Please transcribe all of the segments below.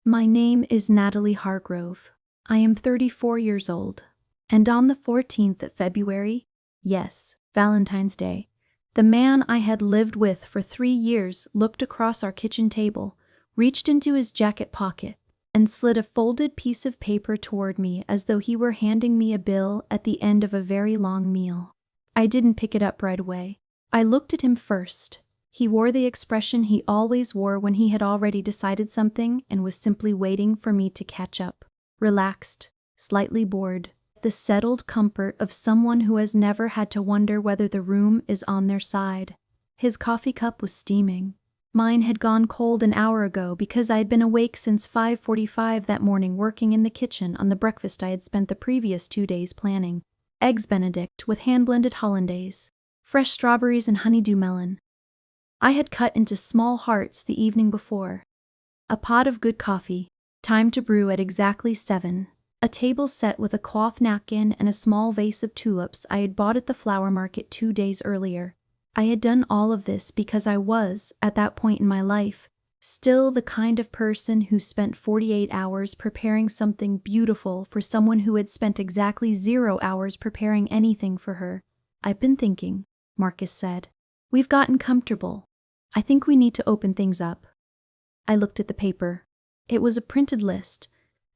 My name is Natalie Hargrove. I am 34 years old. And on the 14th of February, yes, Valentine's Day, the man I had lived with for 3 years looked across our kitchen table, reached into his jacket pocket, and slid a folded piece of paper toward me as though he were handing me a bill at the end of a very long meal. I didn't pick it up right away. I looked at him first. He wore the expression he always wore when he had already decided something and was simply waiting for me to catch up. Relaxed, slightly bored, the settled comfort of someone who has never had to wonder whether the room is on their side. His coffee cup was steaming. Mine had gone cold an hour ago because I had been awake since 5:45 that morning working in the kitchen on the breakfast I had spent the previous 2 days planning. Eggs Benedict with hand-blended hollandaise, fresh strawberries and honeydew melon. I had cut into small hearts the evening before. A pot of good coffee, time to brew at exactly 7. A table set with a cloth napkin and a small vase of tulips I had bought at the flower market 2 days earlier. I had done all of this because I was, at that point in my life, still the kind of person who spent 48 hours preparing something beautiful for someone who had spent exactly 0 hours preparing anything for her. "I've been thinking," Marcus said. "We've gotten comfortable. I think we need to open things up." I looked at the paper. It was a printed list,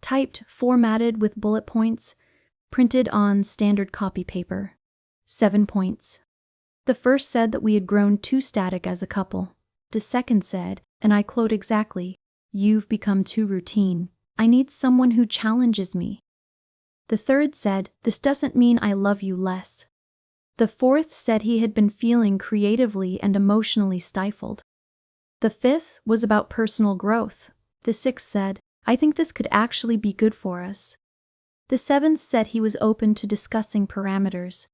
typed, formatted with bullet points, printed on standard copy paper. 7 points. The first said that we had grown too static as a couple. The second said, and I quote exactly, "You've become too routine. I need someone who challenges me." The third said, "This doesn't mean I love you less." The fourth said he had been feeling creatively and emotionally stifled. The fifth was about personal growth. The sixth said, "I think this could actually be good for us." The seventh said he was open to discussing parameters.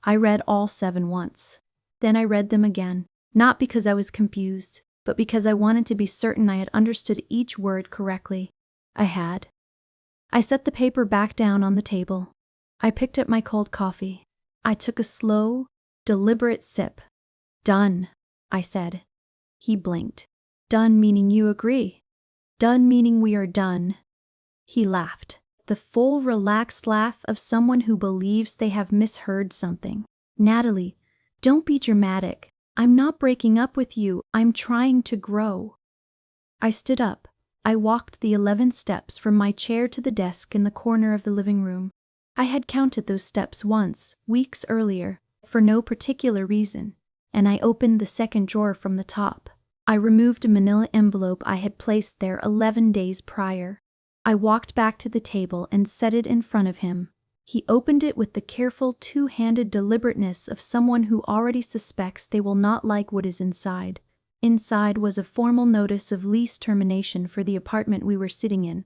I read all 7 once. Then I read them again, not because I was confused, but because I wanted to be certain I had understood each word correctly. I had. I set the paper back down on the table. I picked up my cold coffee. I took a slow, deliberate sip. "Done," I said. He blinked. "Done meaning you agree? Done meaning we are done?" He laughed. The full, relaxed laugh of someone who believes they have misheard something. "Natalie, don't be dramatic. I'm not breaking up with you. I'm trying to grow." I stood up. I walked the 11 steps from my chair to the desk in the corner of the living room. I had counted those steps once, weeks earlier, for no particular reason, and I opened the second drawer from the top. I removed a manila envelope I had placed there 11 days prior. I walked back to the table and set it in front of him. He opened it with the careful, two-handed deliberateness of someone who already suspects they will not like what is inside. Inside was a formal notice of lease termination for the apartment we were sitting in.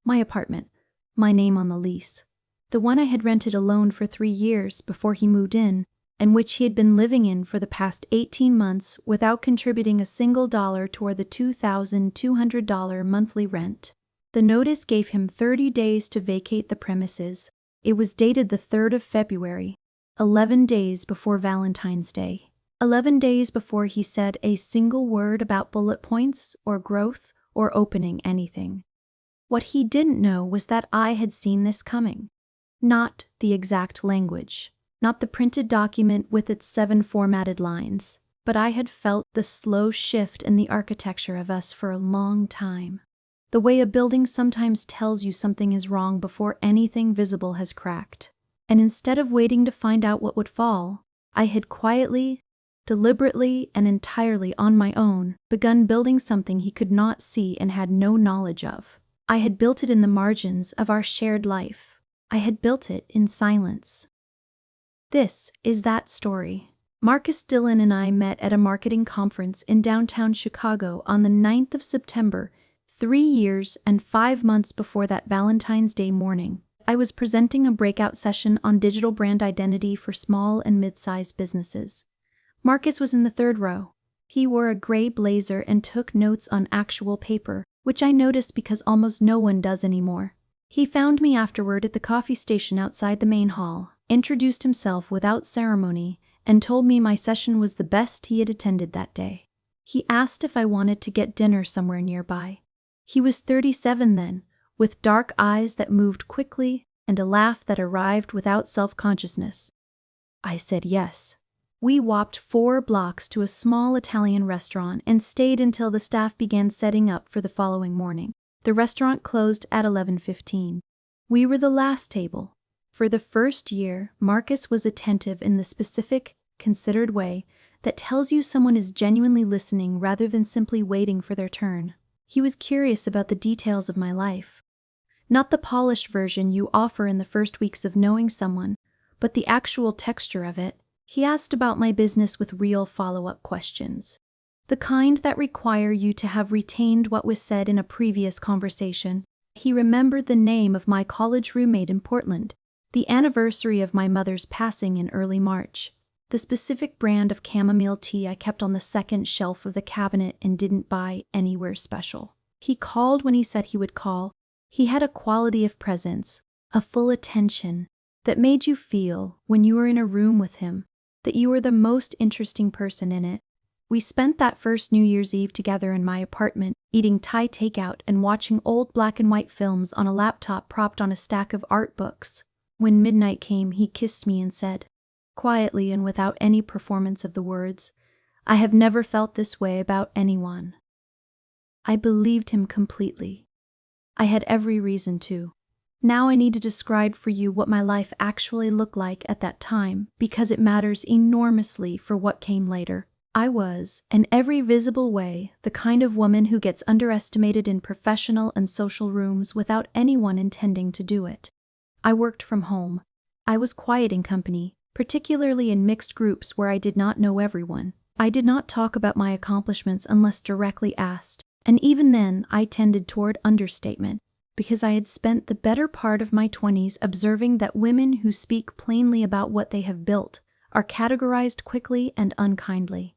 My apartment, my name on the lease. The one I had rented alone for 3 years before he moved in, and which he had been living in for the past 18 months without contributing a single dollar toward the $2,200 monthly rent. The notice gave him 30 days to vacate the premises. It was dated the 3rd of February, 11 days before Valentine's Day. 11 days before he said a single word about bullet points or growth or opening anything. What he didn't know was that I had seen this coming. Not the exact language, not the printed document with its 7 formatted lines, but I had felt the slow shift in the architecture of us for a long time. The way a building sometimes tells you something is wrong before anything visible has cracked. And instead of waiting to find out what would fall, I had quietly, deliberately, and entirely on my own begun building something he could not see and had no knowledge of. I had built it in the margins of our shared life. I had built it in silence. This is that story. Marcus Dillon and I met at a marketing conference in downtown Chicago on the 9th of September, 3 years and 5 months before that Valentine's Day morning. I was presenting a breakout session on digital brand identity for small and mid-sized businesses. Marcus was in the 3rd row. He wore a gray blazer and took notes on actual paper, which I noticed because almost no one does anymore. He found me afterward at the coffee station outside the main hall, introduced himself without ceremony, and told me my session was the best he had attended that day. He asked if I wanted to get dinner somewhere nearby. He was 37 then, with dark eyes that moved quickly and a laugh that arrived without self-consciousness. I said yes. We walked 4 blocks to a small Italian restaurant and stayed until the staff began setting up for the following morning. The restaurant closed at 11:15. We were the last table. For the first year, Marcus was attentive in the specific, considered way that tells you someone is genuinely listening rather than simply waiting for their turn. He was curious about the details of my life. Not the polished version you offer in the first weeks of knowing someone, but the actual texture of it. He asked about my business with real follow-up questions. The kind that require you to have retained what was said in a previous conversation. He remembered the name of my college roommate in Portland, the anniversary of my mother's passing in early March, the specific brand of chamomile tea I kept on the second shelf of the cabinet and didn't buy anywhere special. He called when he said he would call. He had a quality of presence, a full attention, that made you feel, when you were in a room with him, that you were the most interesting person in it. We spent that first New Year's Eve together in my apartment, eating Thai takeout and watching old black and white films on a laptop propped on a stack of art books. When midnight came, he kissed me and said, quietly and without any performance of the words, "I have never felt this way about anyone." I believed him completely. I had every reason to. Now I need to describe for you what my life actually looked like at that time, because it matters enormously for what came later. I was, in every visible way, the kind of woman who gets underestimated in professional and social rooms without anyone intending to do it. I worked from home. I was quiet in company, particularly in mixed groups where I did not know everyone. I did not talk about my accomplishments unless directly asked, and even then I tended toward understatement, because I had spent the better part of my 20s observing that women who speak plainly about what they have built are categorized quickly and unkindly.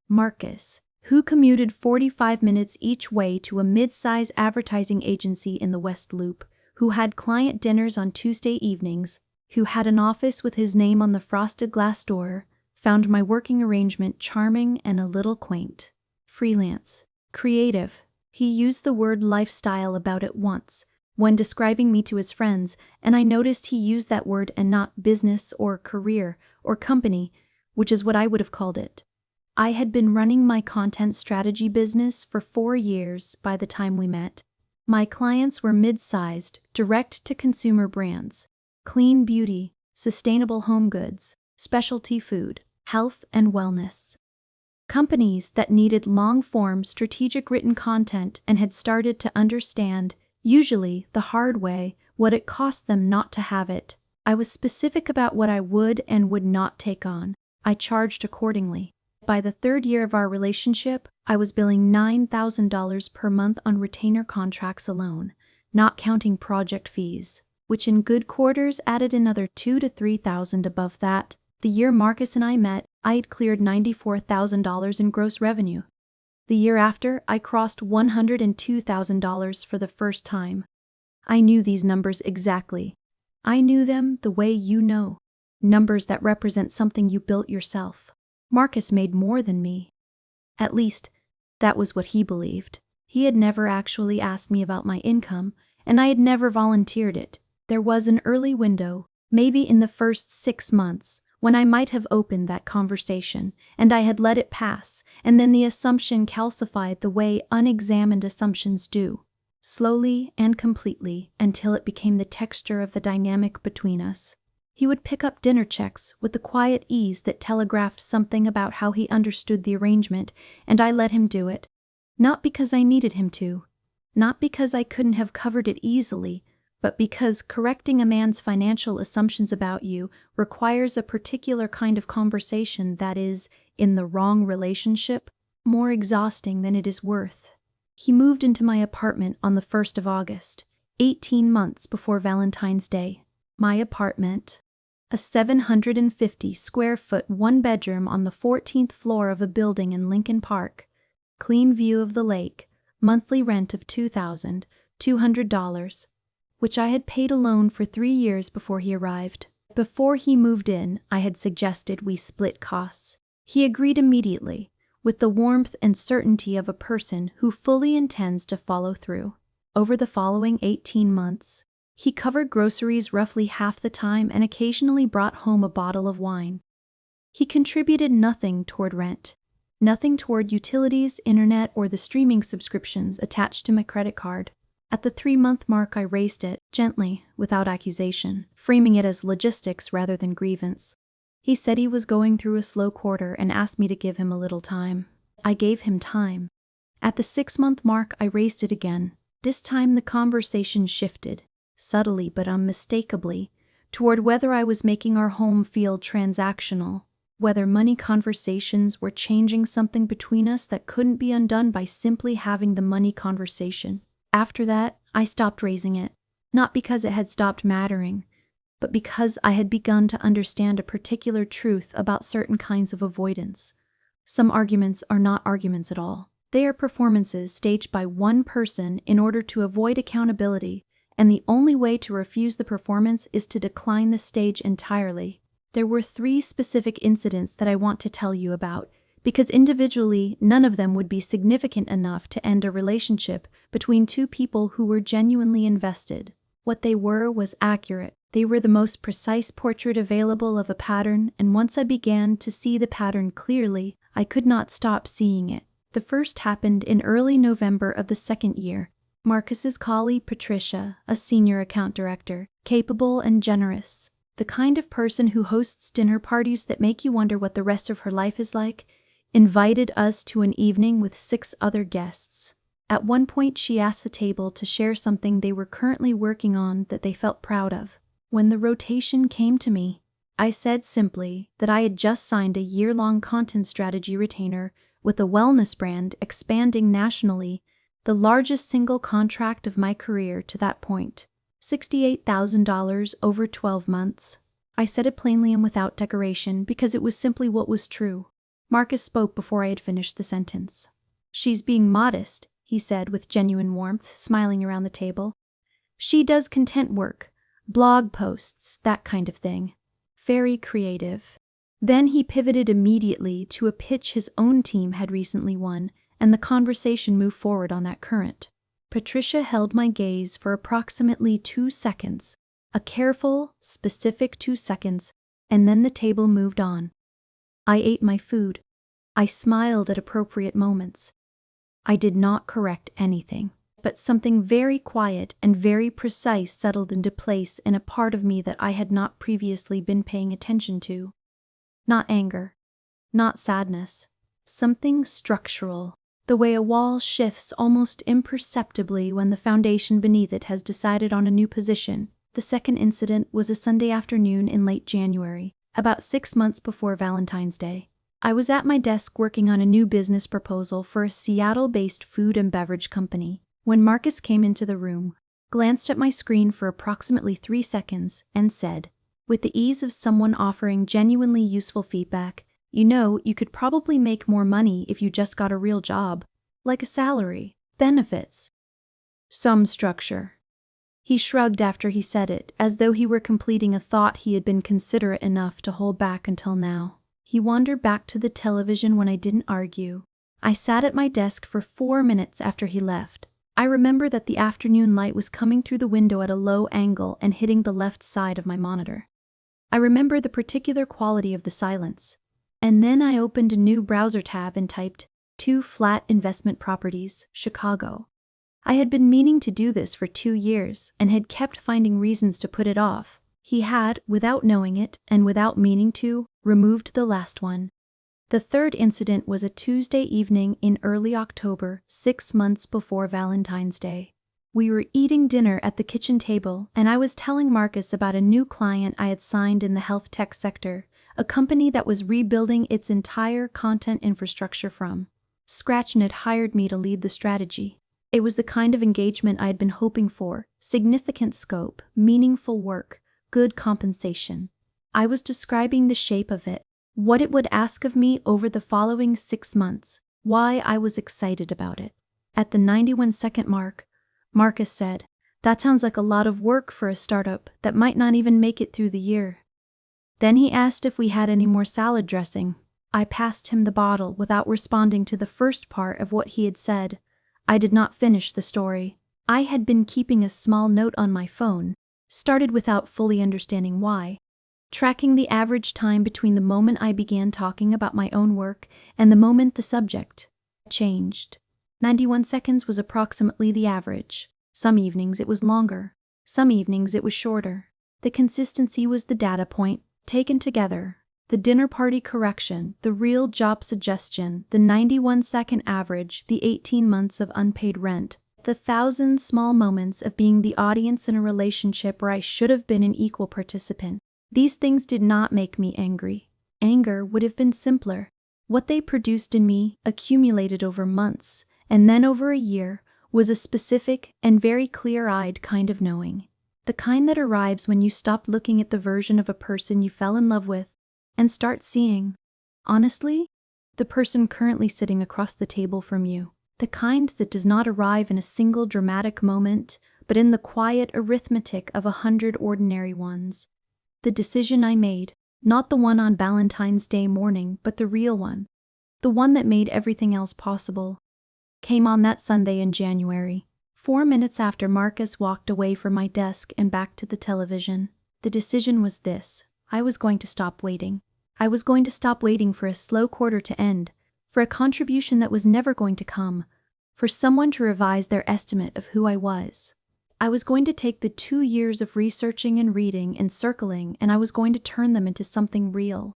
Marcus, who commuted 45 minutes each way to a mid-size advertising agency in the West Loop, who had client dinners on Tuesday evenings, who had an office with his name on the frosted glass door, found my working arrangement charming and a little quaint. Freelance. Creative. He used the word lifestyle about it once, when describing me to his friends, and I noticed he used that word and not business or career or company, which is what I would have called it. I had been running my content strategy business for 4 years by the time we met. My clients were mid-sized, direct-to-consumer brands, clean beauty, sustainable home goods, specialty food, health and wellness. Companies that needed long-form strategic written content and had started to understand, usually the hard way, what it cost them not to have it. I was specific about what I would and would not take on. I charged accordingly. By the 3rd year of our relationship, I was billing $9,000 per month on retainer contracts alone, not counting project fees, which in good quarters added another $2,000 to $3,000 above that. The year Marcus and I met, I had cleared $94,000 in gross revenue. The year after, I crossed $102,000 for the first time. I knew these numbers exactly. I knew them the way you know. Numbers that represent something you built yourself. Marcus made more than me. At least, that was what he believed. He had never actually asked me about my income, and I had never volunteered it. There was an early window, maybe in the first 6 months, when I might have opened that conversation, and I had let it pass, and then the assumption calcified the way unexamined assumptions do, slowly and completely, until it became the texture of the dynamic between us. He would pick up dinner checks with the quiet ease that telegraphed something about how he understood the arrangement, and I let him do it. Not because I needed him to, not because I couldn't have covered it easily, but because correcting a man's financial assumptions about you requires a particular kind of conversation that is, in the wrong relationship, more exhausting than it is worth. He moved into my apartment on the 1st of August, 18 months before Valentine's Day. My apartment, a 750-square-foot one-bedroom on the 14th floor of a building in Lincoln Park, clean view of the lake, monthly rent of $2,200, which I had paid alone for 3 years before he arrived. Before he moved in, I had suggested we split costs. He agreed immediately, with the warmth and certainty of a person who fully intends to follow through. Over the following 18 months, he covered groceries roughly half the time and occasionally brought home a bottle of wine. He contributed nothing toward rent, nothing toward utilities, internet, or the streaming subscriptions attached to my credit card. At the 3-month mark, I raised it, gently, without accusation, framing it as logistics rather than grievance. He said he was going through a slow quarter and asked me to give him a little time. I gave him time. At the 6-month mark, I raised it again. This time the conversation shifted, subtly but unmistakably, toward whether I was making our home feel transactional, whether money conversations were changing something between us that couldn't be undone by simply having the money conversation. After that, I stopped raising it, not because it had stopped mattering, but because I had begun to understand a particular truth about certain kinds of avoidance. Some arguments are not arguments at all. They are performances staged by one person in order to avoid accountability, and the only way to refuse the performance is to decline the stage entirely. There were 3 specific incidents that I want to tell you about, because individually, none of them would be significant enough to end a relationship between 2 people who were genuinely invested. What they were was accurate. They were the most precise portrait available of a pattern, and once I began to see the pattern clearly, I could not stop seeing it. The first happened in early November of the 2nd year. Marcus's colleague Patricia, a senior account director, capable and generous, the kind of person who hosts dinner parties that make you wonder what the rest of her life is like, invited us to an evening with 6 other guests. At one point, she asked the table to share something they were currently working on that they felt proud of. When the rotation came to me, I said simply that I had just signed a year-long content strategy retainer with a wellness brand expanding nationally, the largest single contract of my career to that point, $68,000 over 12 months. I said it plainly and without decoration because it was simply what was true. Marcus spoke before I had finished the sentence. "She's being modest," he said with genuine warmth, smiling around the table. "She does content work, blog posts, that kind of thing. Very creative." Then he pivoted immediately to a pitch his own team had recently won, and the conversation moved forward on that current. Patricia held my gaze for approximately 2 seconds, a careful, specific 2 seconds, and then the table moved on. I ate my food. I smiled at appropriate moments. I did not correct anything, but something very quiet and very precise settled into place in a part of me that I had not previously been paying attention to. Not anger, not sadness, something structural, the way a wall shifts almost imperceptibly when the foundation beneath it has decided on a new position. The second incident was a Sunday afternoon in late January, about 6 months before Valentine's Day. I was at my desk working on a new business proposal for a Seattle-based food and beverage company when Marcus came into the room, glanced at my screen for approximately 3 seconds, and said, with the ease of someone offering genuinely useful feedback, "You know, you could probably make more money if you just got a real job. Like a salary, benefits, some structure." He shrugged after he said it, as though he were completing a thought he had been considerate enough to hold back until now. He wandered back to the television when I didn't argue. I sat at my desk for 4 minutes after he left. I remember that the afternoon light was coming through the window at a low angle and hitting the left side of my monitor. I remember the particular quality of the silence. And then I opened a new browser tab and typed 2 flat investment properties, Chicago. I had been meaning to do this for 2 years and had kept finding reasons to put it off. He had, without knowing it and without meaning to, removed the last one. The third incident was a Tuesday evening in early October, 6 months before Valentine's Day. We were eating dinner at the kitchen table, and I was telling Marcus about a new client I had signed in the health tech sector, a company that was rebuilding its entire content infrastructure from scratch and had hired me to lead the strategy. It was the kind of engagement I had been hoping for: significant scope, meaningful work, good compensation. I was describing the shape of it, what it would ask of me over the following 6 months, why I was excited about it. At the 91-second mark, Marcus said, "That sounds like a lot of work for a startup that might not even make it through the year." Then he asked if we had any more salad dressing. I passed him the bottle without responding to the first part of what he had said. I did not finish the story. I had been keeping a small note on my phone, started without fully understanding why, tracking the average time between the moment I began talking about my own work and the moment the subject changed. 91 seconds was approximately the average. Some evenings it was longer. Some evenings it was shorter. The consistency was the data point, taken together. The dinner party correction, the real job suggestion, the 91-second average, the 18 months of unpaid rent, the 1,000 small moments of being the audience in a relationship where I should have been an equal participant. These things did not make me angry. Anger would have been simpler. What they produced in me, accumulated over months, and then over a year, was a specific and very clear-eyed kind of knowing. The kind that arrives when you stop looking at the version of a person you fell in love with and start seeing, honestly, the person currently sitting across the table from you. The kind that does not arrive in a single dramatic moment, but in the quiet arithmetic of 100 ordinary ones. The decision I made, not the one on Valentine's Day morning, but the real one, the one that made everything else possible, came on that Sunday in January, 4 minutes after Marcus walked away from my desk and back to the television. The decision was this: I was going to stop waiting. I was going to stop waiting for a slow quarter to end, for a contribution that was never going to come, for someone to revise their estimate of who I was. I was going to take the 2 years of researching and reading and circling, and I was going to turn them into something real.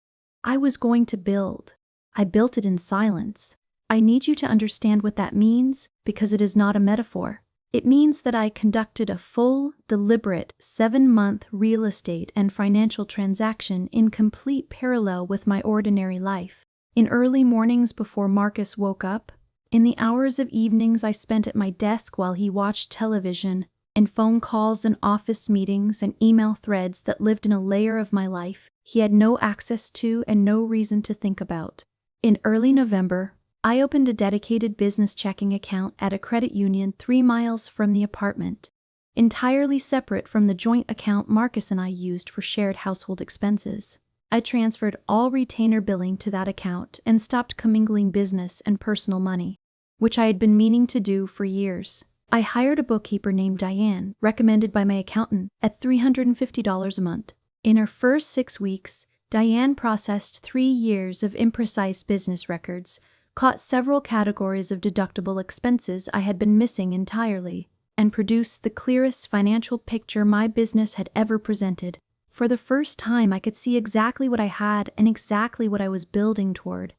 I was going to build. I built it in silence. I need you to understand what that means, because it is not a metaphor. It means that I conducted a full, deliberate 7-month real estate and financial transaction in complete parallel with my ordinary life. In early mornings before Marcus woke up, in the hours of evenings I spent at my desk while he watched television, in phone calls and office meetings and email threads that lived in a layer of my life he had no access to and no reason to think about. In early November, I opened a dedicated business checking account at a credit union 3 miles from the apartment, entirely separate from the joint account Marcus and I used for shared household expenses. I transferred all retainer billing to that account and stopped commingling business and personal money, which I had been meaning to do for years. I hired a bookkeeper named Diane, recommended by my accountant, at $350 a month. In her first 6 weeks, Diane processed 3 years of imprecise business records, caught several categories of deductible expenses I had been missing entirely, and produced the clearest financial picture my business had ever presented. For the first time, I could see exactly what I had and exactly what I was building toward.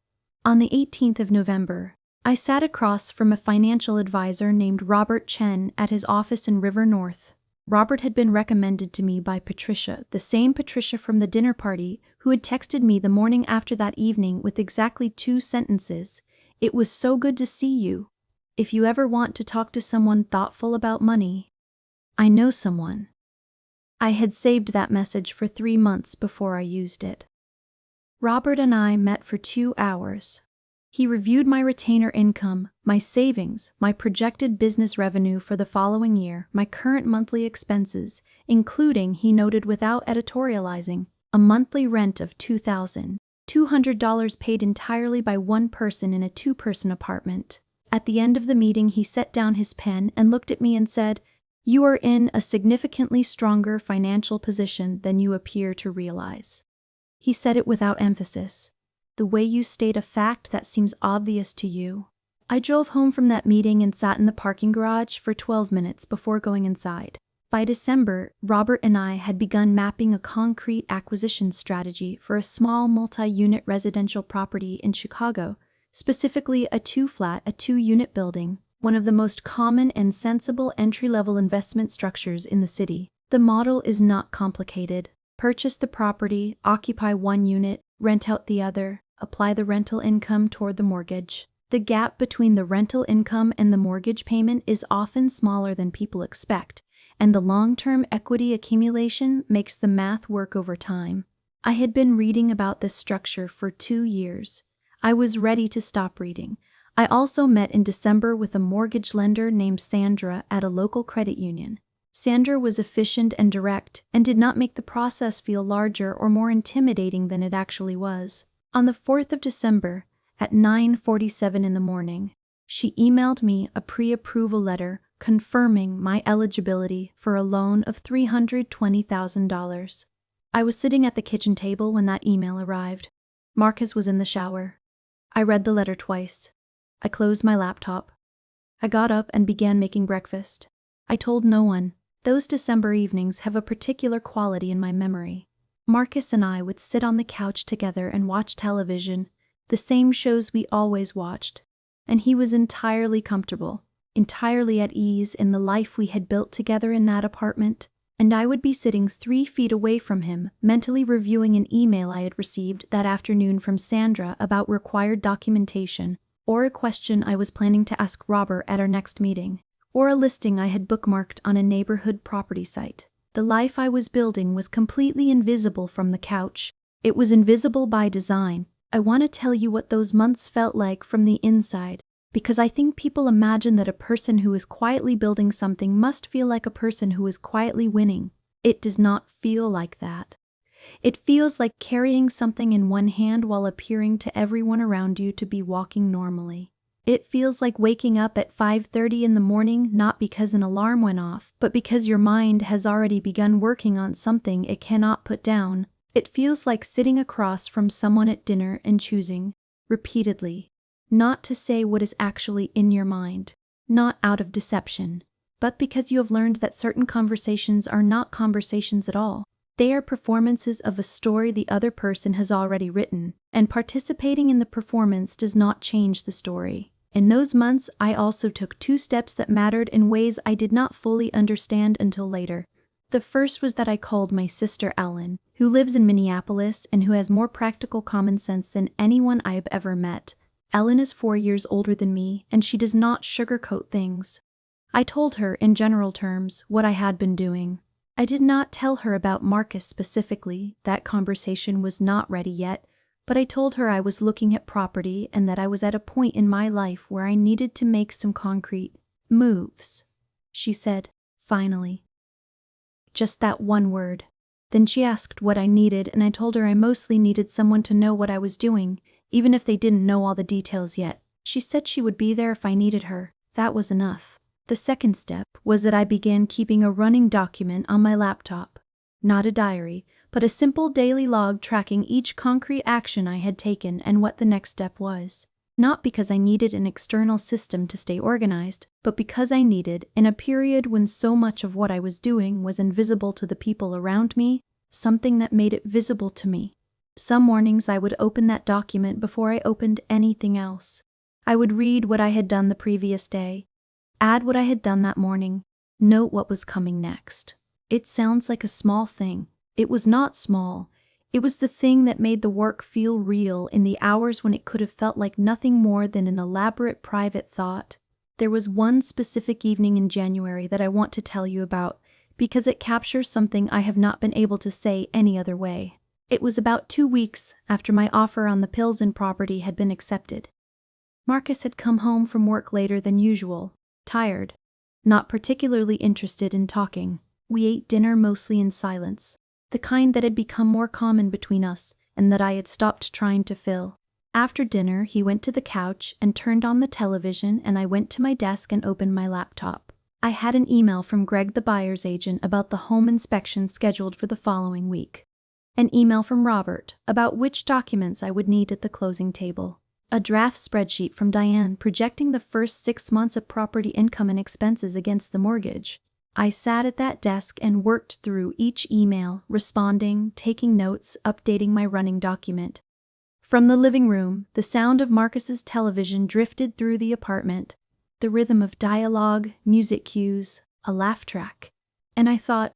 On the 18th of November, I sat across from a financial advisor named Robert Chen at his office in River North. Robert had been recommended to me by Patricia, the same Patricia from the dinner party who had texted me the morning after that evening with exactly 2 sentences. "It was so good to see you. If you ever want to talk to someone thoughtful about money, I know someone." I had saved that message for 3 months before I used it. Robert and I met for 2 hours. He reviewed my retainer income, my savings, my projected business revenue for the following year, my current monthly expenses, including, he noted without editorializing, a monthly rent of $2,200 paid entirely by one person in a 2-person apartment. At the end of the meeting, he set down his pen and looked at me and said, "You are in a significantly stronger financial position than you appear to realize." He said it without emphasis. "The way you state a fact that seems obvious to you." I drove home from that meeting and sat in the parking garage for 12 minutes before going inside. By December, Robert and I had begun mapping a concrete acquisition strategy for a small multi-unit residential property in Chicago, specifically a 2-flat, a 2-unit building, one of the most common and sensible entry-level investment structures in the city. The model is not complicated. Purchase the property, occupy 1 unit, rent out the other, apply the rental income toward the mortgage. The gap between the rental income and the mortgage payment is often smaller than people expect, and the long-term equity accumulation makes the math work over time. I had been reading about this structure for 2 years. I was ready to stop reading. I also met in December with a mortgage lender named Sandra at a local credit union. Sandra was efficient and direct and did not make the process feel larger or more intimidating than it actually was. On the 4th of December, at 9:47 in the morning, she emailed me a pre-approval letter confirming my eligibility for a loan of $320,000. I was sitting at the kitchen table when that email arrived. Marcus was in the shower. I read the letter twice. I closed my laptop. I got up and began making breakfast. I told no one. Those December evenings have a particular quality in my memory. Marcus and I would sit on the couch together and watch television, the same shows we always watched, and he was entirely comfortable, entirely at ease in the life we had built together in that apartment, and I would be sitting 3 feet away from him, mentally reviewing an email I had received that afternoon from Sandra about required documentation, or a question I was planning to ask Robert at our next meeting, or a listing I had bookmarked on a neighborhood property site. The life I was building was completely invisible from the couch. It was invisible by design. I want to tell you what those months felt like from the inside, because I think people imagine that a person who is quietly building something must feel like a person who is quietly winning. It does not feel like that. It feels like carrying something in one hand while appearing to everyone around you to be walking normally. It feels like waking up at 5:30 in the morning, not because an alarm went off, but because your mind has already begun working on something it cannot put down. It feels like sitting across from someone at dinner and choosing, repeatedly, not to say what is actually in your mind, not out of deception, but because you have learned that certain conversations are not conversations at all. They are performances of a story the other person has already written, and participating in the performance does not change the story. In those months, I also took 2 steps that mattered in ways I did not fully understand until later. The first was that I called my sister Ellen, who lives in Minneapolis and who has more practical common sense than anyone I have ever met. Ellen is 4 years older than me, and she does not sugarcoat things. I told her, in general terms, what I had been doing. I did not tell her about Marcus specifically. That conversation was not ready yet, but I told her I was looking at property and that I was at a point in my life where I needed to make some concrete moves. She said, finally. Just that one word. Then she asked what I needed, and I told her I mostly needed someone to know what I was doing, even if they didn't know all the details yet. She said she would be there if I needed her. That was enough. The second step was that I began keeping a running document on my laptop. Not a diary, but a simple daily log tracking each concrete action I had taken and what the next step was. Not because I needed an external system to stay organized, but because I needed, in a period when so much of what I was doing was invisible to the people around me, something that made it visible to me. Some mornings I would open that document before I opened anything else. I would read what I had done the previous day, add what I had done that morning, note what was coming next. It sounds like a small thing. It was not small. It was the thing that made the work feel real in the hours when it could have felt like nothing more than an elaborate private thought. There was one specific evening in January that I want to tell you about because it captures something I have not been able to say any other way. It was about 2 weeks after my offer on the Pilsen property had been accepted. Marcus had come home from work later than usual, tired, not particularly interested in talking. We ate dinner mostly in silence, the kind that had become more common between us and that I had stopped trying to fill. After dinner, he went to the couch and turned on the television, and I went to my desk and opened my laptop. I had an email from Greg, the buyer's agent, about the home inspection scheduled for the following week. An email from Robert about which documents I would need at the closing table. A draft spreadsheet from Diane projecting the first 6 months of property income and expenses against the mortgage. I sat at that desk and worked through each email, responding, taking notes, updating my running document. From the living room, the sound of Marcus's television drifted through the apartment, the rhythm of dialogue, music cues, a laugh track. And I thought,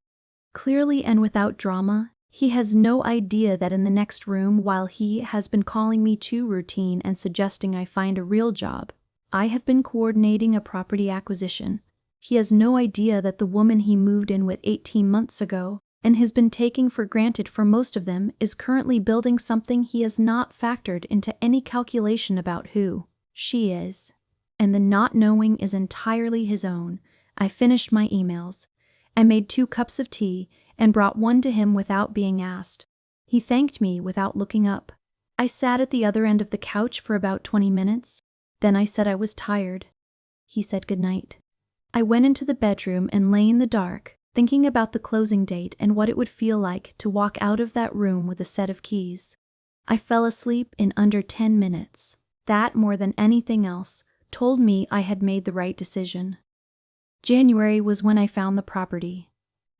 clearly and without drama, he has no idea that in the next room, while he has been calling me too routine and suggesting I find a real job, I have been coordinating a property acquisition. He has no idea that the woman he moved in with 18 months ago, and has been taking for granted for most of them, is currently building something he has not factored into any calculation about who she is. And the not knowing is entirely his own. I finished my emails. I made 2 cups of tea and brought one to him without being asked. He thanked me without looking up. I sat at the other end of the couch for about 20 minutes. Then I said I was tired. He said good night. I went into the bedroom and lay in the dark, thinking about the closing date and what it would feel like to walk out of that room with a set of keys. I fell asleep in under 10 minutes. That, more than anything else, told me I had made the right decision. January was when I found the property.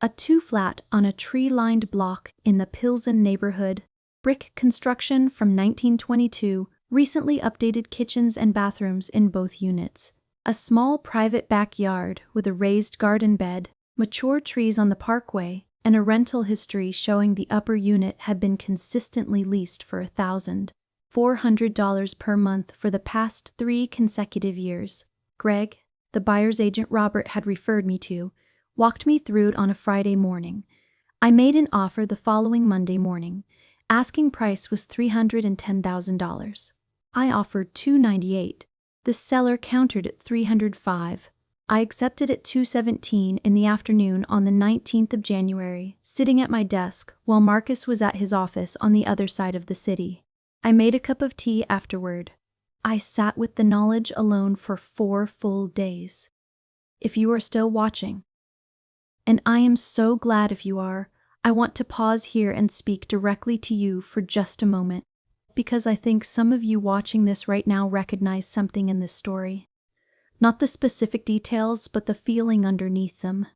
A 2-flat on a tree-lined block in the Pilsen neighborhood, brick construction from 1922, recently updated kitchens and bathrooms in both units. A small private backyard with a raised garden bed, mature trees on the parkway, and a rental history showing the upper unit had been consistently leased for $1,400 per month for the past 3 consecutive years. Greg, the buyer's agent Robert had referred me to, walked me through it on a Friday morning. I made an offer the following Monday morning. Asking price was $310,000. I offered $298,000. The seller countered at $305,000. I accepted at $217,000 in the afternoon on the 19th of January, sitting at my desk while Marcus was at his office on the other side of the city. I made a cup of tea afterward. I sat with the knowledge alone for 4 full days. If you are still watching, and I am so glad if you are, I want to pause here and speak directly to you for just a moment, because I think some of you watching this right now recognize something in this story. Not the specific details, but the feeling underneath them.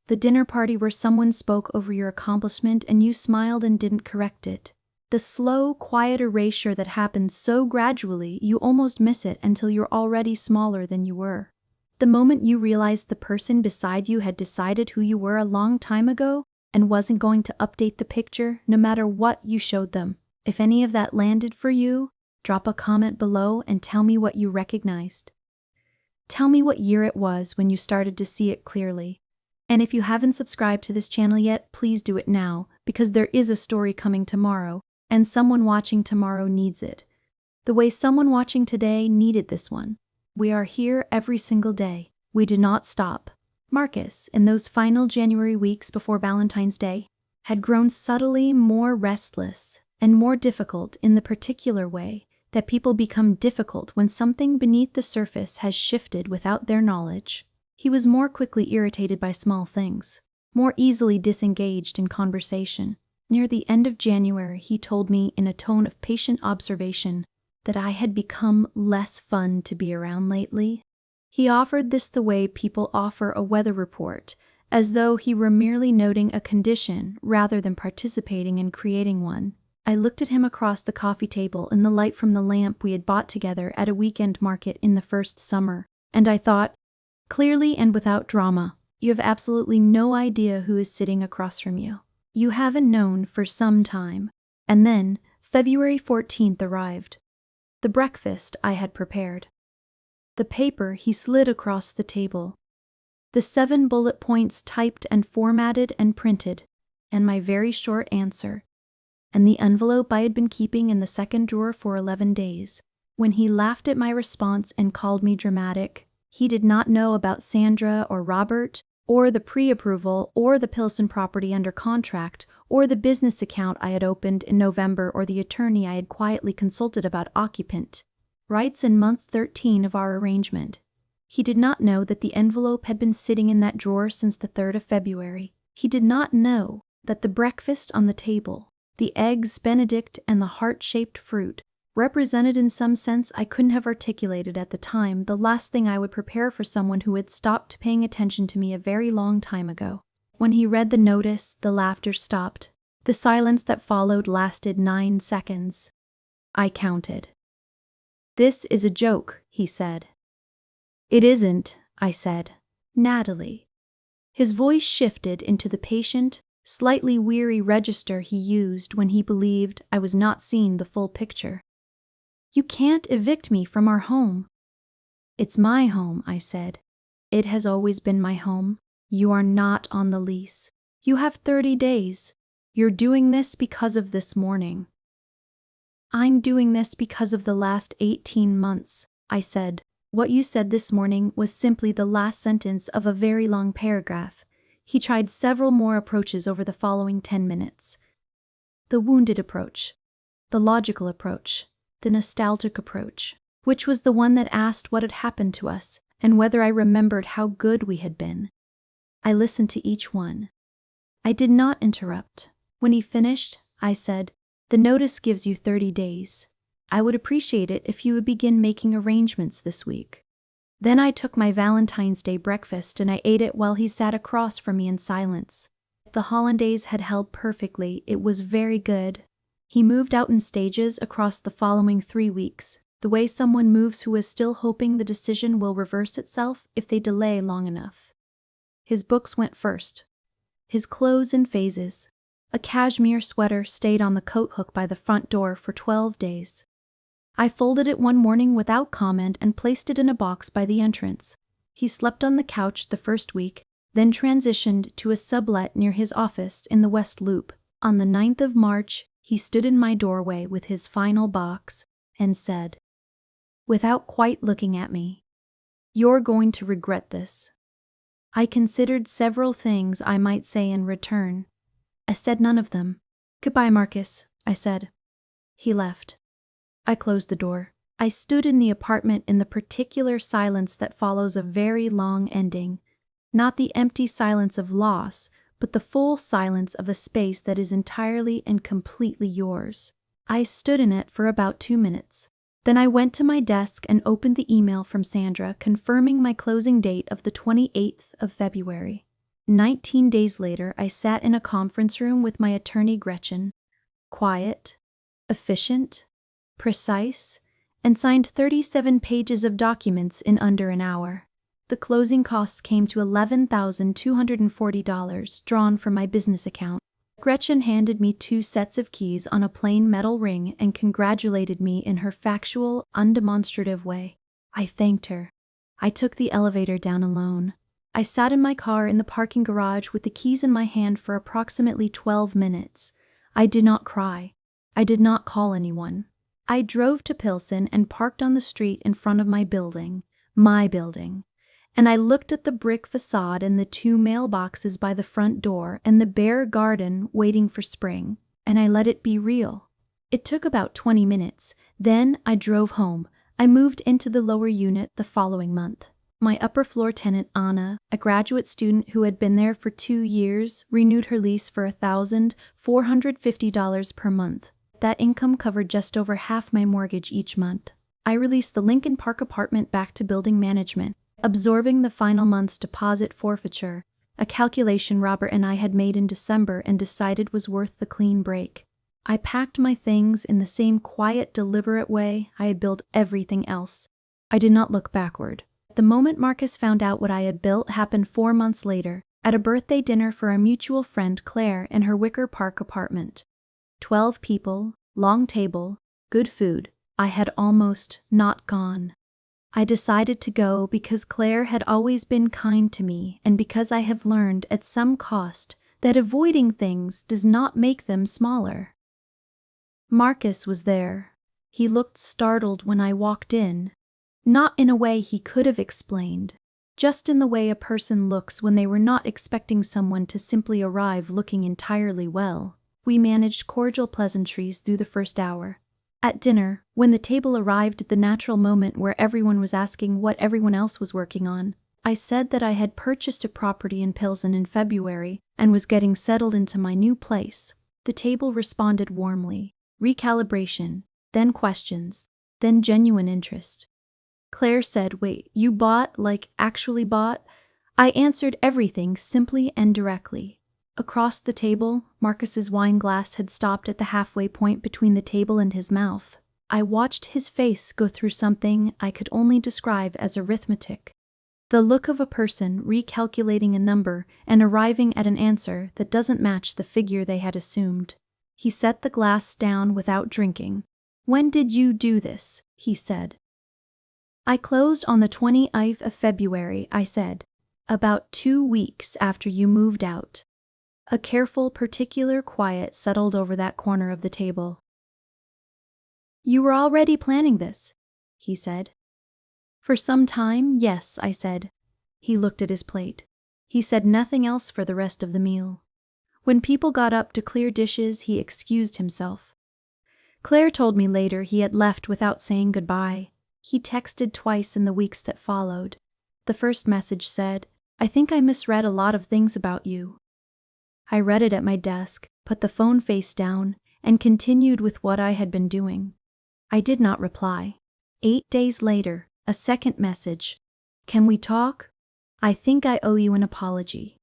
The dinner party where someone spoke over your accomplishment and you smiled and didn't correct it. The slow, quiet erasure that happens so gradually you almost miss it until you're already smaller than you were. The moment you realized the person beside you had decided who you were a long time ago and wasn't going to update the picture no matter what you showed them. If any of that landed for you, drop a comment below and tell me what you recognized. Tell me what year it was when you started to see it clearly. And if you haven't subscribed to this channel yet, please do it now, because there is a story coming tomorrow, and someone watching tomorrow needs it. The way someone watching today needed this one. We are here every single day. We do not stop. Marcus, in those final January weeks before Valentine's Day, had grown subtly more restless and more difficult in the particular way that people become difficult when something beneath the surface has shifted without their knowledge. He was more quickly irritated by small things, more easily disengaged in conversation. Near the end of January, he told me in a tone of patient observation that I had become less fun to be around lately. He offered this the way people offer a weather report, as though he were merely noting a condition rather than participating in creating one. I looked at him across the coffee table in the light from the lamp we had bought together at a weekend market in the first summer, and I thought, clearly and without drama, you have absolutely no idea who is sitting across from you. You haven't known for some time. And then, February 14th arrived. The breakfast I had prepared. The paper he slid across the table. The 7 bullet points typed and formatted and printed, and my very short answer. And the envelope I had been keeping in the second drawer for 11 days. When he laughed at my response and called me dramatic, he did not know about Sandra or Robert, or the pre-approval, or the Pilsen property under contract, or the business account I had opened in November, or the attorney I had quietly consulted about occupant rights in month 13 of our arrangement. He did not know that the envelope had been sitting in that drawer since the 3rd of February. He did not know that the breakfast on the table, the eggs Benedict and the heart-shaped fruit, represented in some sense I couldn't have articulated at the time the last thing I would prepare for someone who had stopped paying attention to me a very long time ago. When he read the notice, the laughter stopped. The silence that followed lasted 9 seconds. I counted. "This is a joke," he said. "It isn't," I said. "Natalie." His voice shifted into the patient, slightly weary register he used when he believed I was not seeing the full picture. "You can't evict me from our home." "It's my home," I said. "It has always been my home. You are not on the lease. You have 30 days. You're doing this because of this morning." "I'm doing this because of the last 18 months, I said. "What you said this morning was simply the last sentence of a very long paragraph." He tried several more approaches over the following 10 minutes. The wounded approach, the logical approach, the nostalgic approach. Which was the one that asked what had happened to us, and whether I remembered how good we had been. I listened to each one. I did not interrupt. When he finished, I said, "The notice gives you 30 days. I would appreciate it if you would begin making arrangements this week." Then I took my Valentine's Day breakfast and I ate it while he sat across from me in silence. The hollandaise had held perfectly. It was very good. He moved out in stages across the following 3 weeks, the way someone moves who is still hoping the decision will reverse itself if they delay long enough. His books went first. His clothes in phases. A cashmere sweater stayed on the coat hook by the front door for 12 days. I folded it one morning without comment and placed it in a box by the entrance. He slept on the couch the first week, then transitioned to a sublet near his office in the West Loop. On the 9th of March, he stood in my doorway with his final box and said, without quite looking at me, "You're going to regret this." I considered several things I might say in return. I said none of them. "Goodbye, Marcus," I said. He left. I closed the door. I stood in the apartment in the particular silence that follows a very long ending. Not the empty silence of loss, but the full silence of a space that is entirely and completely yours. I stood in it for about 2 minutes. Then I went to my desk and opened the email from Sandra confirming my closing date of the 28th of February. 19 days later, I sat in a conference room with my attorney Gretchen. Quiet, efficient, precise, and signed 37 pages of documents in under an hour. The closing costs came to $11,240 drawn from my business account. Gretchen handed me 2 sets of keys on a plain metal ring and congratulated me in her factual, undemonstrative way. I thanked her. I took the elevator down alone. I sat in my car in the parking garage with the keys in my hand for approximately 12 minutes. I did not cry. I did not call anyone. I drove to Pilsen and parked on the street in front of my building, and I looked at the brick facade and the 2 mailboxes by the front door and the bare garden waiting for spring, and I let it be real. It took about 20 minutes. Then I drove home. I moved into the lower unit the following month. My upper floor tenant, Anna, a graduate student who had been there for 2 years, renewed her lease for $1,450 per month. That income covered just over half my mortgage each month. I released the Lincoln Park apartment back to building management, absorbing the final month's deposit forfeiture, a calculation Robert and I had made in December and decided was worth the clean break. I packed my things in the same quiet, deliberate way I had built everything else. I did not look backward. The moment Marcus found out what I had built happened 4 months later, at a birthday dinner for a mutual friend, Claire, in her Wicker Park apartment. 12 people, long table, good food. I had almost not gone. I decided to go because Claire had always been kind to me and because I have learned at some cost that avoiding things does not make them smaller. Marcus was there. He looked startled when I walked in. Not in a way he could have explained, just in the way a person looks when they were not expecting someone to simply arrive looking entirely well. We managed cordial pleasantries through the first hour. At dinner, when the table arrived at the natural moment where everyone was asking what everyone else was working on, I said that I had purchased a property in Pilsen in February and was getting settled into my new place. The table responded warmly. Recalibration, then questions, then genuine interest. Claire said, "Wait, you bought, like actually bought?" I answered everything simply and directly. Across the table, Marcus's wine glass had stopped at the halfway point between the table and his mouth. I watched his face go through something I could only describe as arithmetic. The look of a person recalculating a number and arriving at an answer that doesn't match the figure they had assumed. He set the glass down without drinking. "When did you do this?" he said. "I closed on the 20th of February, I said. "About 2 weeks after you moved out." A careful, particular quiet settled over that corner of the table. "You were already planning this?" he said. "For some time, yes," I said. He looked at his plate. He said nothing else for the rest of the meal. When people got up to clear dishes, he excused himself. Claire told me later he had left without saying goodbye. He texted twice in the weeks that followed. The first message said, "I think I misread a lot of things about you." I read it at my desk, put the phone face down, and continued with what I had been doing. I did not reply. 8 days later, a second message. "Can we talk? I think I owe you an apology."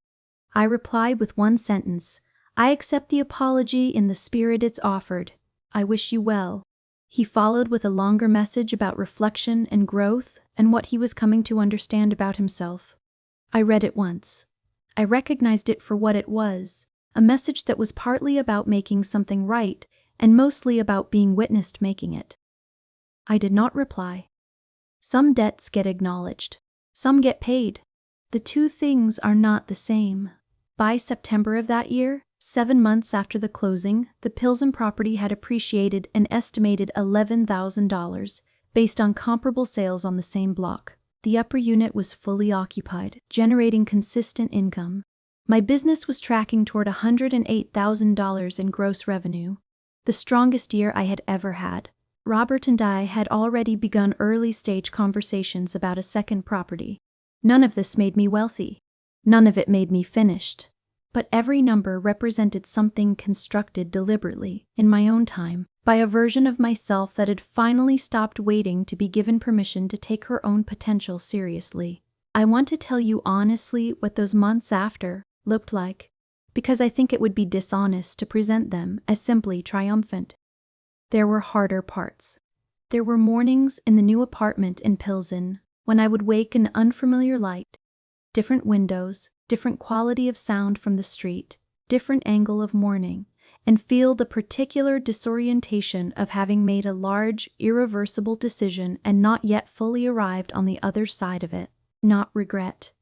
I replied with one sentence, "I accept the apology in the spirit it's offered. I wish you well." He followed with a longer message about reflection and growth and what he was coming to understand about himself. I read it once. I recognized it for what it was, a message that was partly about making something right and mostly about being witnessed making it. I did not reply. Some debts get acknowledged. Some get paid. The two things are not the same. By September of that year, 7 months after the closing, the Pilsen property had appreciated an estimated $11,000 based on comparable sales on the same block. The upper unit was fully occupied, generating consistent income. My business was tracking toward $108,000 in gross revenue, the strongest year I had ever had. Robert and I had already begun early-stage conversations about a second property. None of this made me wealthy. None of it made me finished. But every number represented something constructed deliberately, in my own time, by a version of myself that had finally stopped waiting to be given permission to take her own potential seriously. I want to tell you honestly what those months after looked like, because I think it would be dishonest to present them as simply triumphant. There were harder parts. There were mornings in the new apartment in Pilsen when I would wake in unfamiliar light, different windows, different quality of sound from the street, different angle of morning, and feel the particular disorientation of having made a large, irreversible decision and not yet fully arrived on the other side of it. Not regret.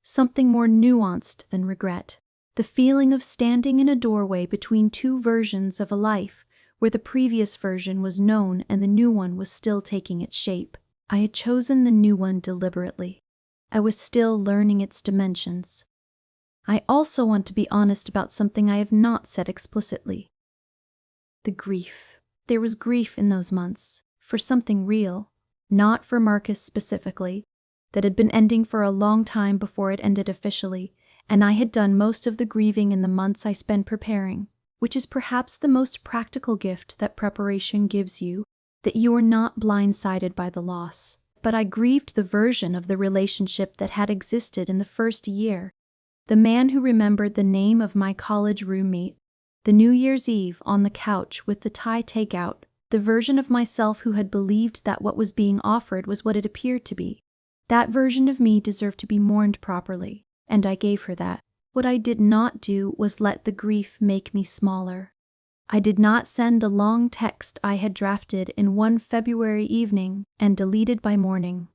Something more nuanced than regret. The feeling of standing in a doorway between two versions of a life, where the previous version was known and the new one was still taking its shape. I had chosen the new one deliberately. I was still learning its dimensions. I also want to be honest about something I have not said explicitly. The grief. There was grief in those months, for something real, not for Marcus specifically, that had been ending for a long time before it ended officially, and I had done most of the grieving in the months I spent preparing, which is perhaps the most practical gift that preparation gives you, that you are not blindsided by the loss. But I grieved the version of the relationship that had existed in the first year, the man who remembered the name of my college roommate, the New Year's Eve on the couch with the Thai takeout, the version of myself who had believed that what was being offered was what it appeared to be. That version of me deserved to be mourned properly, and I gave her that. What I did not do was let the grief make me smaller. I did not send a long text I had drafted in one February evening and deleted by morning.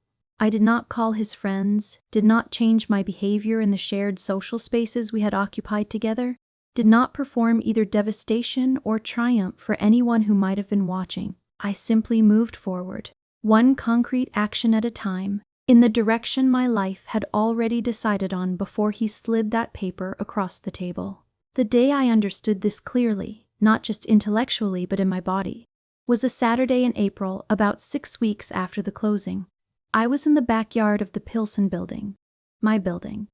I did not call his friends, did not change my behavior in the shared social spaces we had occupied together, did not perform either devastation or triumph for anyone who might have been watching. I simply moved forward, one concrete action at a time, in the direction my life had already decided on before he slid that paper across the table. The day I understood this clearly, not just intellectually but in my body, was a Saturday in April about 6 weeks after the closing. I was in the backyard of the Pilsen building, my building,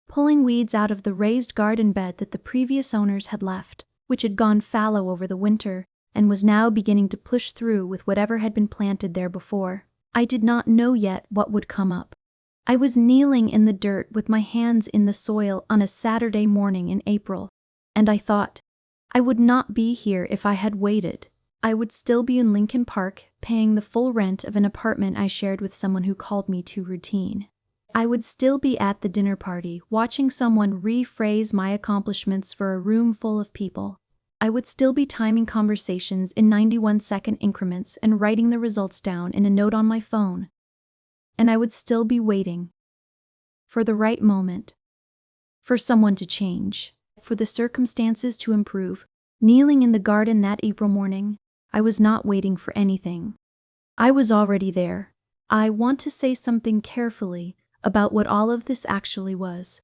pulling weeds out of the raised garden bed that the previous owners had left, which had gone fallow over the winter and was now beginning to push through with whatever had been planted there before. I did not know yet what would come up. I was kneeling in the dirt with my hands in the soil on a Saturday morning in April, and I thought, I would not be here if I had waited. I would still be in Lincoln Park, paying the full rent of an apartment I shared with someone who called me too routine. I would still be at the dinner party, watching someone rephrase my accomplishments for a room full of people. I would still be timing conversations in 91-second increments and writing the results down in a note on my phone. And I would still be waiting for the right moment, for someone to change, for the circumstances to improve. Kneeling in the garden that April morning, I was not waiting for anything. I was already there. I want to say something carefully about what all of this actually was,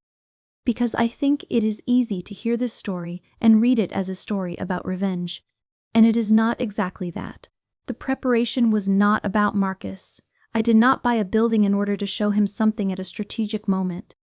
because I think it is easy to hear this story and read it as a story about revenge, and it is not exactly that. The preparation was not about Marcus. I did not buy a building in order to show him something at a strategic moment.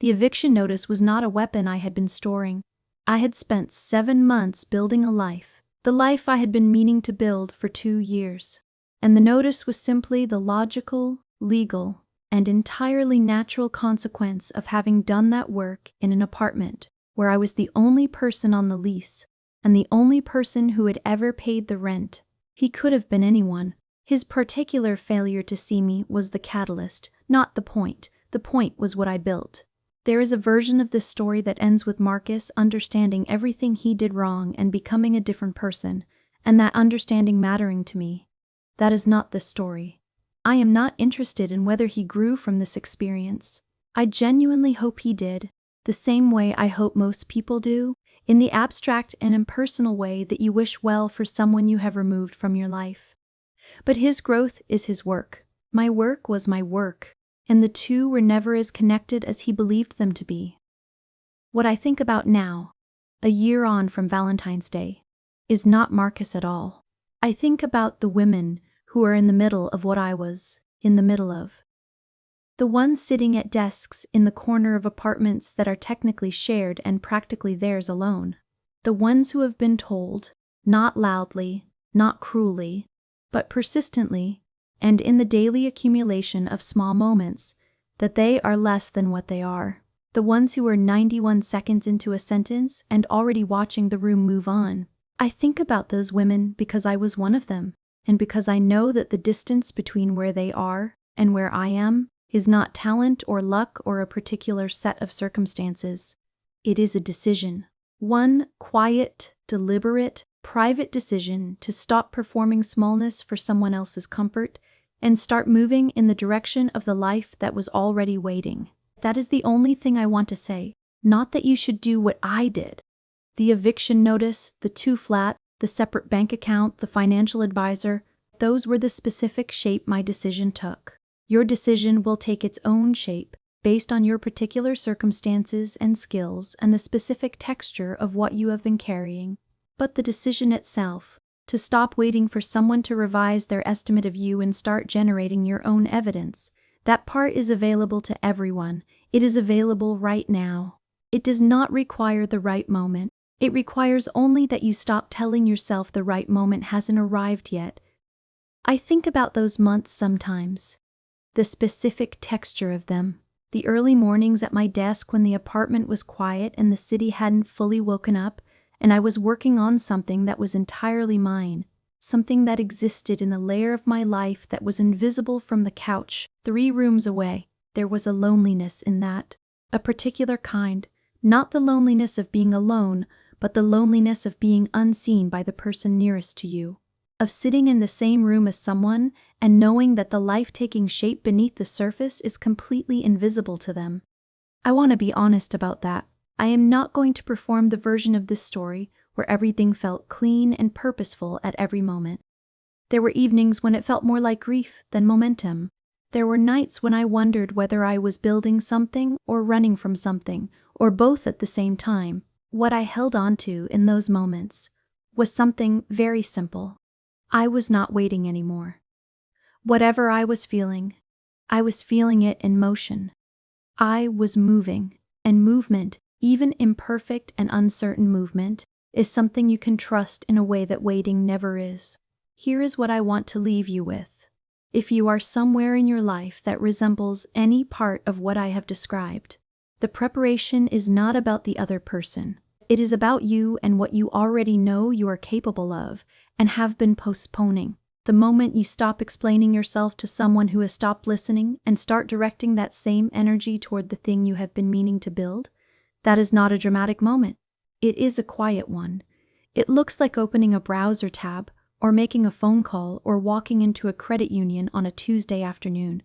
The eviction notice was not a weapon I had been storing. I had spent 7 months building a life, the life I had been meaning to build for 2 years. And the notice was simply the logical, legal, and entirely natural consequence of having done that work in an apartment where I was the only person on the lease and the only person who had ever paid the rent. He could have been anyone. His particular failure to see me was the catalyst, not the point. The point was what I built. There is a version of this story that ends with Marcus understanding everything he did wrong and becoming a different person, and that understanding mattering to me. That is not this story. I am not interested in whether he grew from this experience. I genuinely hope he did, the same way I hope most people do, in the abstract and impersonal way that you wish well for someone you have removed from your life. But his growth is his work. My work was my work, and the two were never as connected as he believed them to be. What I think about now, a year on from Valentine's Day, is not Marcus at all. I think about the women who are in the middle of what I was in the middle of. The ones sitting at desks in the corner of apartments that are technically shared and practically theirs alone. The ones who have been told, not loudly, not cruelly, but persistently, and in the daily accumulation of small moments, that they are less than what they are. The ones who are 91 seconds into a sentence and already watching the room move on. I think about those women because I was one of them, and because I know that the distance between where they are and where I am is not talent or luck or a particular set of circumstances. It is a decision. One quiet, deliberate, private decision to stop performing smallness for someone else's comfort and start moving in the direction of the life that was already waiting. That is the only thing I want to say, not that you should do what I did. The eviction notice, the 2 flat, the separate bank account, the financial advisor, those were the specific shape my decision took. Your decision will take its own shape based on your particular circumstances and skills and the specific texture of what you have been carrying. But the decision itself, to stop waiting for someone to revise their estimate of you and start generating your own evidence, that part is available to everyone. It is available right now. It does not require the right moment. It requires only that you stop telling yourself the right moment hasn't arrived yet. I think about those months sometimes. The specific texture of them. The early mornings at my desk when the apartment was quiet and the city hadn't fully woken up, and I was working on something that was entirely mine, something that existed in the layer of my life that was invisible from the couch 3 rooms away. There was a loneliness in that, a particular kind, not the loneliness of being alone, but the loneliness of being unseen by the person nearest to you, of sitting in the same room as someone and knowing that the life taking shape beneath the surface is completely invisible to them. I want to be honest about that. I am not going to perform the version of this story where everything felt clean and purposeful at every moment. There were evenings when it felt more like grief than momentum. There were nights when I wondered whether I was building something or running from something, or both at the same time. What I held on to in those moments was something very simple. I was not waiting anymore. Whatever I was feeling it in motion. I was moving, and movement, even imperfect and uncertain movement, is something you can trust in a way that waiting never is. Here is what I want to leave you with. If you are somewhere in your life that resembles any part of what I have described, the preparation is not about the other person. It is about you and what you already know you are capable of and have been postponing. The moment you stop explaining yourself to someone who has stopped listening and start directing that same energy toward the thing you have been meaning to build, that is not a dramatic moment. It is a quiet one. It looks like opening a browser tab or making a phone call or walking into a credit union on a Tuesday afternoon.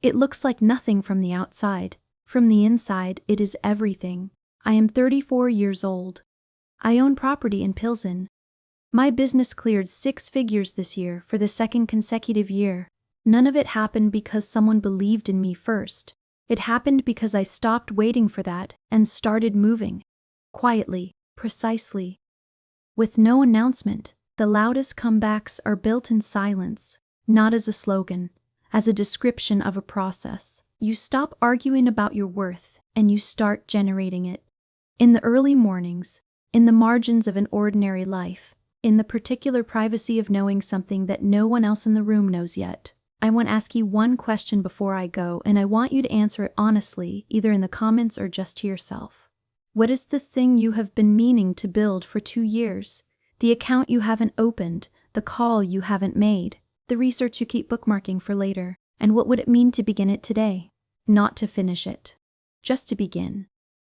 It looks like nothing from the outside. From the inside, it is everything. I am 34 years old. I own property in Pilsen. My business cleared 6 figures this year for the 2nd consecutive year. None of it happened because someone believed in me first. It happened because I stopped waiting for that and started moving. Quietly, precisely. With no announcement, the loudest comebacks are built in silence, not as a slogan, as a description of a process. You stop arguing about your worth and you start generating it. In the early mornings, in the margins of an ordinary life, in the particular privacy of knowing something that no one else in the room knows yet. I want to ask you one question before I go, and I want you to answer it honestly, either in the comments or just to yourself. What is the thing you have been meaning to build for 2 years? The account you haven't opened, the call you haven't made, the research you keep bookmarking for later, and what would it mean to begin it today? Not to finish it, just to begin.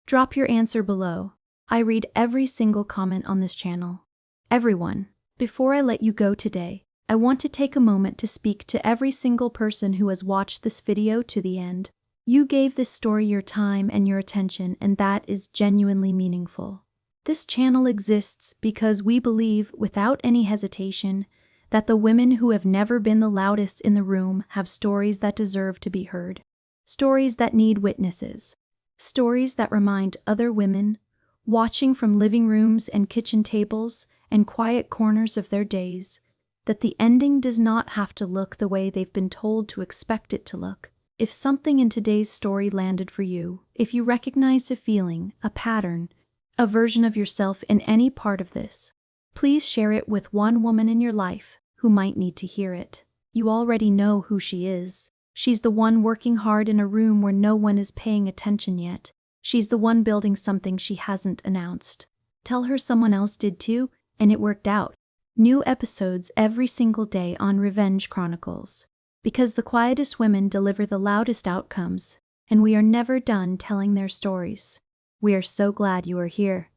Drop your answer below. I read every single comment on this channel. Everyone, before I let you go today, I want to take a moment to speak to every single person who has watched this video to the end. You gave this story your time and your attention, and that is genuinely meaningful. This channel exists because we believe, without any hesitation, that the women who have never been the loudest in the room have stories that deserve to be heard. Stories that need witnesses. Stories that remind other women, watching from living rooms and kitchen tables and quiet corners of their days, that the ending does not have to look the way they've been told to expect it to look. If something in today's story landed for you, if you recognized a feeling, a pattern, a version of yourself in any part of this, please share it with one woman in your life who might need to hear it. You already know who she is. She's the one working hard in a room where no one is paying attention yet. She's the one building something she hasn't announced. Tell her someone else did too, and it worked out. New episodes every single day on Revenge Chronicles. Because the quietest women deliver the loudest outcomes, and we are never done telling their stories. We are so glad you are here.